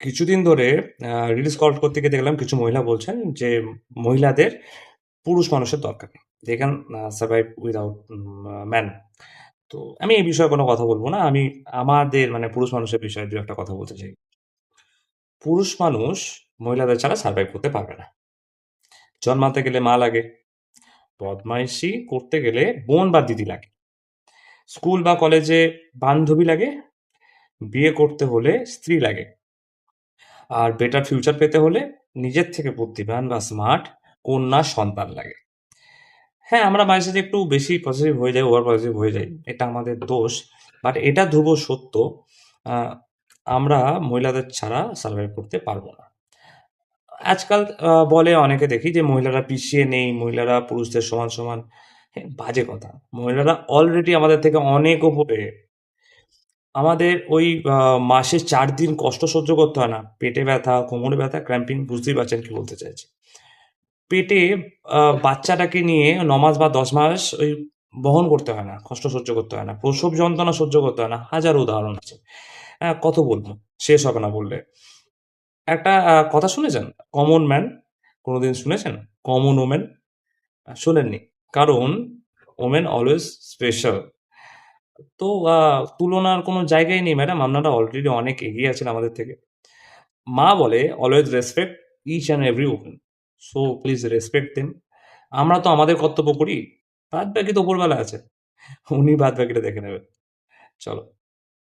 কিছুদিন ধরে reels scroll করতে গিয়ে দেখলাম কিছু মহিলা বলছেন যে মহিলাদের পুরুষ মানুষের দরকার নেই। They can survive without man. তো আমি এই বিষয়ে কোনো কথা বলবো না। আমি আমাদের মানে পুরুষ মানুষের বিষয়ে দু একটা কথা বলতে চাই। পুরুষ মানুষ মহিলাদের ছাড়া সার্ভাইভ করতে পারবে না। জন্মাতে গেলে মা লাগে, বদমাইশি করতে গেলে বোন বা দিদি লাগে, স্কুল বা কলেজে বান্ধবী লাগে, বিয়ে করতে হলে স্ত্রী লাগে, আর বেটার ফিউচার পেতে হলে নিজের থেকে বুদ্ধিমান বা স্মার্ট কন্যা সন্তান লাগে। হ্যাঁ, আমরা মাঝে সাঝে একটু বেশি পজিটিভ হয়ে যাই, ওভার পজিটিভ হয়ে যাই। এটা আমাদের দোষ। বাট এটা ধ্রুব সত্য। আ আমরা মহিলাদের ছাড়া সার্ভাইভ করতে পারবো না। আজকাল বলে অনেকে দেখি যে মহিলারা পিছিয়ে নেই, মহিলারা পুরুষদের সমান, সমান। হ্যাঁ, বাজে কথা। মহিলারা অলরেডি আমাদের থেকে অনেক ওপরে। আমাদের ওই মাসে ৪ দিন কষ্ট সহ্য করতে হয় না। পেটে ব্যথা, কোমরে ব্যথা, ক্র্যাম্পিং বুঝতেই পারছেন কি বলতে চাইছি। পেটে বাচ্চাটাকে নিয়ে ৯ মাস বা ১০ মাস ওই বহন করতে হয় না, কষ্ট সহ্য করতে হয় না, প্রসব যন্ত্রণা সহ্য করতে হয় না। হাজারো উদাহরণ আছে। কত বলবো? শেষ হবে না বললে। একটা কথা শুনেছেন? Common man. কোনোদিন শুনেছেন? Common women? শোনেননি। কারণ ওমেন অলওয়েজ স্পেশাল। তো তুলনার কোনো জায়গাই নেই ম্যাডাম। আপনারা অলরেডি অনেক এগিয়ে আছেন আমাদের থেকে। মা বলে always respect each and every women. So please respect them. আমরা তো আমাদের কর্তব্য করি। বাদ বাকি তো উপরওয়ালা আছে। উনি বাদ বাকিটা দেখে নেবেন। চলো।